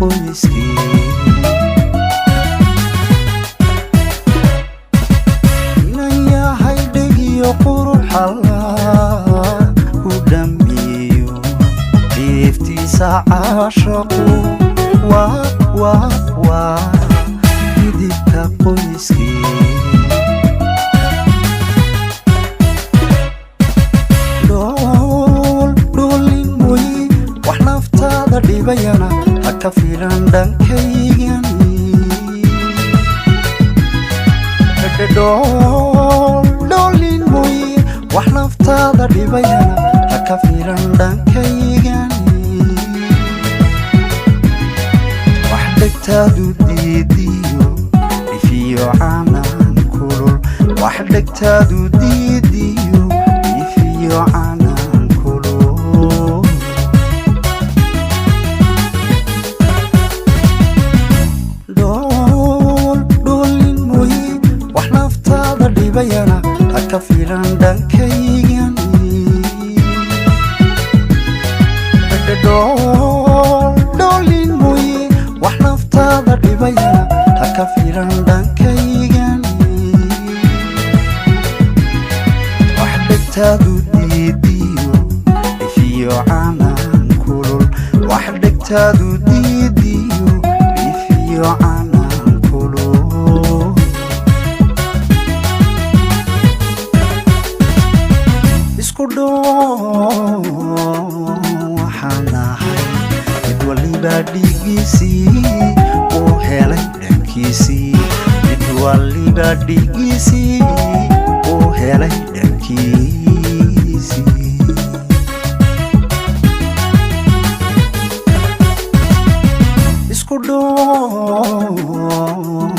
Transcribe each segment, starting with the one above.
qoyskii inan yahay dhigiyo qurux allah u dhammeeyo dheeftiisa caashaqu waa midibka qoyskii dhoolin mooye wax naftaada dhibayana ha ka filan dhankaygan dhoolin mooye wax naftaada dhibayana ha ka filan dhankaygan wax dhegtaadu diidiyo ifiyo canaan kulul wax dhegtaadu diidiyo ifiyo canaan kulul dhoolin mooye wax naftaada dhibayana ha ka filan dhankaygan dhoolin mooye wax naftaada dhibayana ha ka filan dhankaygan wax dhegtaadu diidiyo ifiyo canaan kulul wax dhegtaadu diidiyo ifiyo canaan kulul isku waxaan ahay mid waliba dhigiisii uu helay dhankiisii mid waliba dhigiisii uu helay dhankiisii isku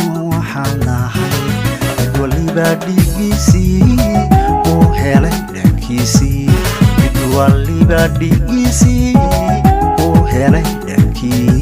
waxaan ahay mid waliba dhigiisii uu helay dhankiisii mid waliba dhigiisii uu helay dhankiisii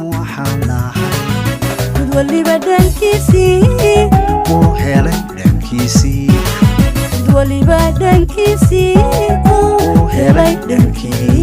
وحناها واللي بدل كيسي وهلا دنكيسي واللي بدل كيسي وهلا دنكيسي